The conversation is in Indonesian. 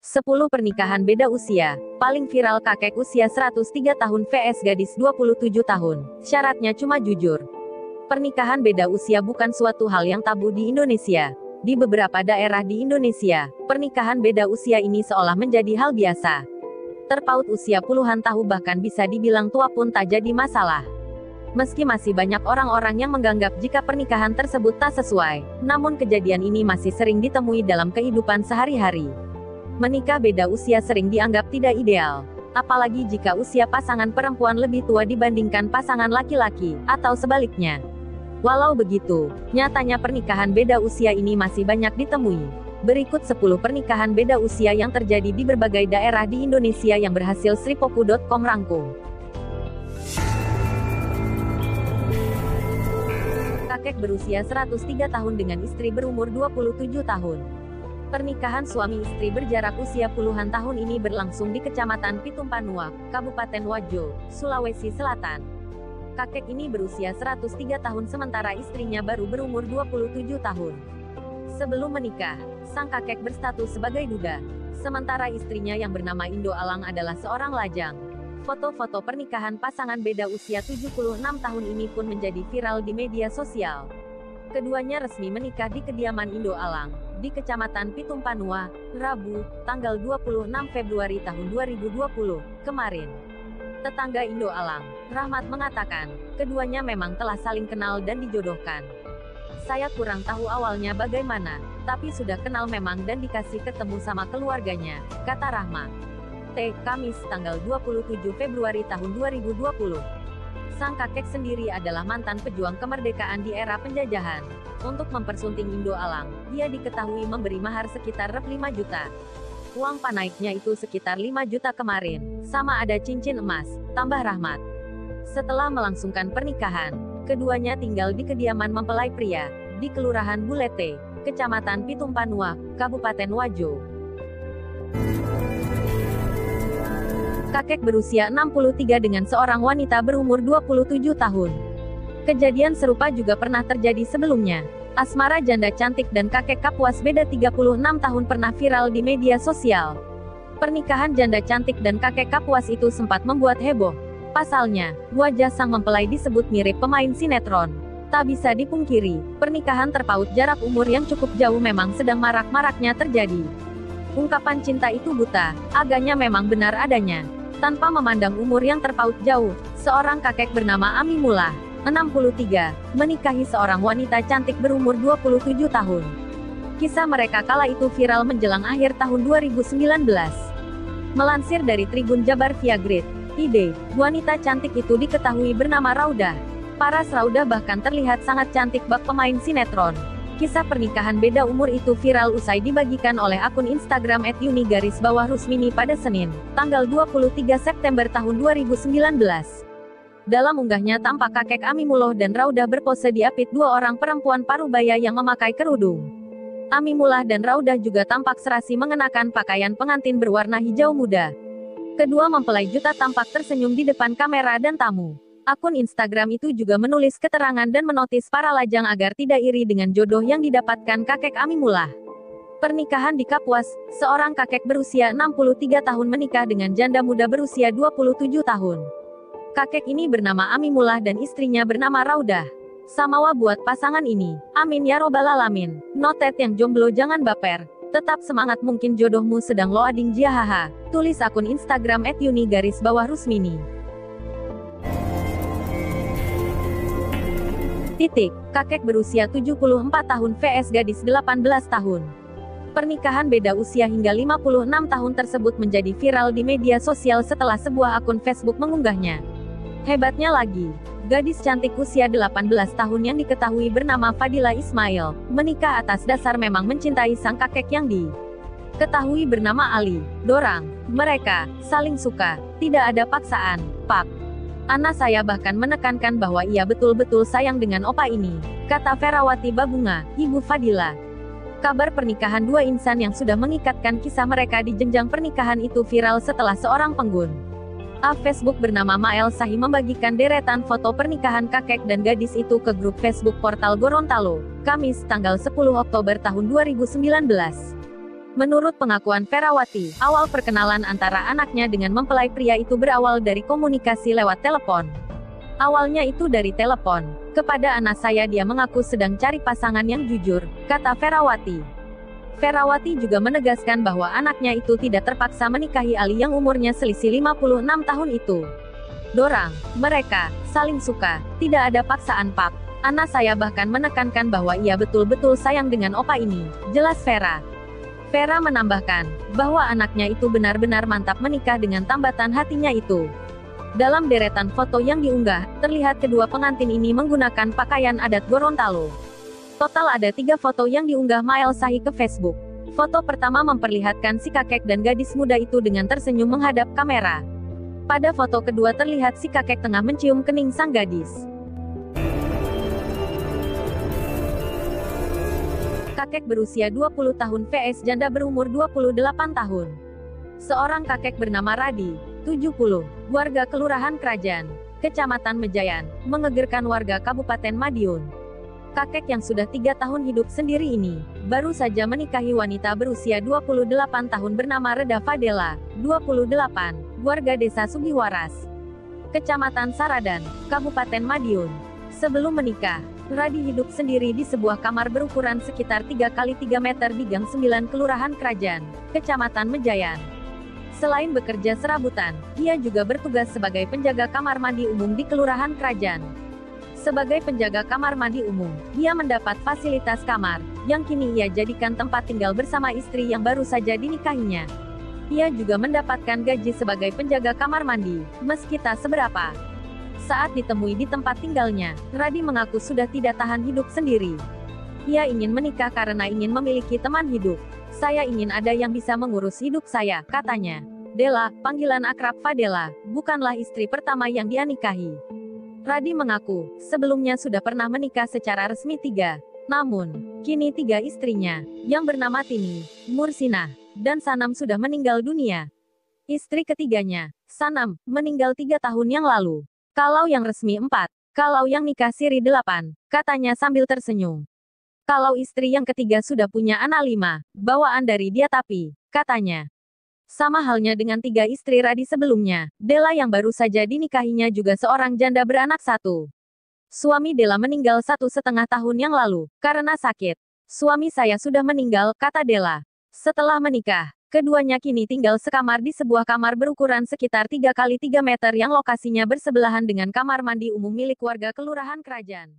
10 pernikahan beda usia. Paling viral kakek usia 103 tahun vs gadis 27 tahun. Syaratnya cuma jujur. Pernikahan beda usia bukan suatu hal yang tabu di Indonesia. Di beberapa daerah di Indonesia, pernikahan beda usia ini seolah menjadi hal biasa. Terpaut usia puluhan tahun bahkan bisa dibilang tua pun tak jadi masalah. Meski masih banyak orang-orang yang menganggap jika pernikahan tersebut tak sesuai, namun kejadian ini masih sering ditemui dalam kehidupan sehari-hari. Menikah beda usia sering dianggap tidak ideal, apalagi jika usia pasangan perempuan lebih tua dibandingkan pasangan laki-laki, atau sebaliknya. Walau begitu, nyatanya pernikahan beda usia ini masih banyak ditemui. Berikut 10 pernikahan beda usia yang terjadi di berbagai daerah di Indonesia yang berhasil Sripoku.com rangkum. Kakek berusia 103 tahun dengan istri berumur 27 tahun. Pernikahan suami istri berjarak usia puluhan tahun ini berlangsung di Kecamatan Pitumpanua, Kabupaten Wajo, Sulawesi Selatan. Kakek ini berusia 103 tahun sementara istrinya baru berumur 27 tahun. Sebelum menikah, sang kakek berstatus sebagai duda, sementara istrinya yang bernama Indo Alang adalah seorang lajang. Foto-foto pernikahan pasangan beda usia 76 tahun ini pun menjadi viral di media sosial. Keduanya resmi menikah di kediaman Indo Alang, di Kecamatan Pitumpanua, Rabu, tanggal 26 Februari tahun 2020, kemarin. Tetangga Indo Alang, Rahmat mengatakan, keduanya memang telah saling kenal dan dijodohkan. Saya kurang tahu awalnya bagaimana, tapi sudah kenal memang dan dikasih ketemu sama keluarganya, kata Rahmat. Kamis, tanggal 27 Februari tahun 2020. Sang kakek sendiri adalah mantan pejuang kemerdekaan di era penjajahan. Untuk mempersunting Indo Alang, dia diketahui memberi mahar sekitar 5 juta. Uang panaiknya itu sekitar 5 juta kemarin, sama ada cincin emas, tambah Rahmat. Setelah melangsungkan pernikahan, keduanya tinggal di kediaman mempelai pria, di Kelurahan Bulete, Kecamatan Pitumpanua, Kabupaten Wajo. Kakek berusia 63 dengan seorang wanita berumur 27 tahun. Kejadian serupa juga pernah terjadi sebelumnya. Asmara janda cantik dan kakek kapuas beda 36 tahun pernah viral di media sosial. Pernikahan janda cantik dan kakek kapuas itu sempat membuat heboh. Pasalnya, wajah sang mempelai disebut mirip pemain sinetron. Tak bisa dipungkiri, pernikahan terpaut jarak umur yang cukup jauh memang sedang marak-maraknya terjadi. Ungkapan cinta itu buta, agaknya memang benar adanya. Tanpa memandang umur yang terpaut jauh, seorang kakek bernama Ami Mullah, 63, menikahi seorang wanita cantik berumur 27 tahun. Kisah mereka kala itu viral menjelang akhir tahun 2019. Melansir dari Tribun Jabar via Grid, ID, wanita cantik itu diketahui bernama Raudah. Paras Raudah bahkan terlihat sangat cantik bak pemain sinetron. Kisah pernikahan beda umur itu viral usai dibagikan oleh akun Instagram @yuni_rusmini pada Senin, tanggal 23 September tahun 2019. Dalam unggahnya tampak kakek Ami Mullah dan Raudah berpose diapit dua orang perempuan parubaya yang memakai kerudung. Ami Mullah dan Raudah juga tampak serasi mengenakan pakaian pengantin berwarna hijau muda. Kedua mempelai juta tampak tersenyum di depan kamera dan tamu. Akun Instagram itu juga menulis keterangan dan menotis para lajang agar tidak iri dengan jodoh yang didapatkan kakek Ami Mullah. Pernikahan di Kapuas, seorang kakek berusia 63 tahun menikah dengan janda muda berusia 27 tahun. Kakek ini bernama Ami Mullah dan istrinya bernama Raudah. Samawa buat pasangan ini. Amin ya robbal alamin. Notet yang jomblo jangan baper. Tetap semangat, mungkin jodohmu sedang loading jiahaha. Tulis akun Instagram @yuni_rusmini. Kakek berusia 74 tahun vs gadis 18 tahun. Pernikahan beda usia hingga 56 tahun tersebut menjadi viral di media sosial setelah sebuah akun Facebook mengunggahnya. Hebatnya lagi, gadis cantik usia 18 tahun yang diketahui bernama Fadila Ismail, menikah atas dasar memang mencintai sang kakek yang diketahui bernama Ali. Dorang, mereka, saling suka, tidak ada paksaan, Pak. Anak saya bahkan menekankan bahwa ia betul-betul sayang dengan opa ini, kata Ferawati Babunga, ibu Fadila. Kabar pernikahan dua insan yang sudah mengikatkan kisah mereka di jenjang pernikahan itu viral setelah seorang pengguna Facebook bernama Mael Sahi membagikan deretan foto pernikahan kakek dan gadis itu ke grup Facebook portal Gorontalo, Kamis, tanggal 10 Oktober tahun 2019. Menurut pengakuan Ferawati, awal perkenalan antara anaknya dengan mempelai pria itu berawal dari komunikasi lewat telepon. Awalnya itu dari telepon. Kepada anak saya dia mengaku sedang cari pasangan yang jujur, kata Ferawati. Ferawati juga menegaskan bahwa anaknya itu tidak terpaksa menikahi Ali yang umurnya selisih 56 tahun itu. Dorang, mereka, saling suka, tidak ada paksaan Pak. Anak saya bahkan menekankan bahwa ia betul-betul sayang dengan opa ini, jelas Vera. Vera menambahkan, bahwa anaknya itu benar-benar mantap menikah dengan tambatan hatinya itu. Dalam deretan foto yang diunggah, terlihat kedua pengantin ini menggunakan pakaian adat Gorontalo. Total ada 3 foto yang diunggah Mael Sahi ke Facebook. Foto pertama memperlihatkan si kakek dan gadis muda itu dengan tersenyum menghadap kamera. Pada foto kedua terlihat si kakek tengah mencium kening sang gadis. Kakek berusia 20 tahun vs janda berumur 28 tahun. Seorang kakek bernama Radi, 70, warga Kelurahan Kerajaan, Kecamatan Mejayan, mengegerkan warga Kabupaten Madiun. Kakek yang sudah 3 tahun hidup sendiri ini, baru saja menikahi wanita berusia 28 tahun bernama Reda Fadela, 28, warga Desa Sugiwaras, Kecamatan Saradan, Kabupaten Madiun. Sebelum menikah, Radi hidup sendiri di sebuah kamar berukuran sekitar 3x3 meter di Gang 9 Kelurahan Kerajaan, Kecamatan Mejayan. Selain bekerja serabutan, ia juga bertugas sebagai penjaga kamar mandi umum di Kelurahan Kerajaan. Sebagai penjaga kamar mandi umum, dia mendapat fasilitas kamar, yang kini ia jadikan tempat tinggal bersama istri yang baru saja dinikahinya. Ia juga mendapatkan gaji sebagai penjaga kamar mandi, meski tak seberapa. Saat ditemui di tempat tinggalnya, Radi mengaku sudah tidak tahan hidup sendiri. Ia ingin menikah karena ingin memiliki teman hidup. Saya ingin ada yang bisa mengurus hidup saya, katanya. Dela, panggilan akrab Fadela, bukanlah istri pertama yang dia nikahi. Radi mengaku, sebelumnya sudah pernah menikah secara resmi 3. Namun, kini 3 istrinya, yang bernama Tini, Mursinah, dan Sanam sudah meninggal dunia. Istri ketiganya, Sanam, meninggal 3 tahun yang lalu. Kalau yang resmi 4, kalau yang nikah siri 8, katanya sambil tersenyum. Kalau istri yang ketiga sudah punya anak 5, bawaan dari dia tapi, katanya. Sama halnya dengan 3 istri Radi sebelumnya, Dela yang baru saja dinikahinya juga seorang janda beranak 1. Suami Dela meninggal 1,5 tahun yang lalu, karena sakit. Suami saya sudah meninggal, kata Dela. Setelah menikah, keduanya kini tinggal sekamar di sebuah kamar berukuran sekitar 3x3 meter yang lokasinya bersebelahan dengan kamar mandi umum milik warga Kelurahan Kerajaan.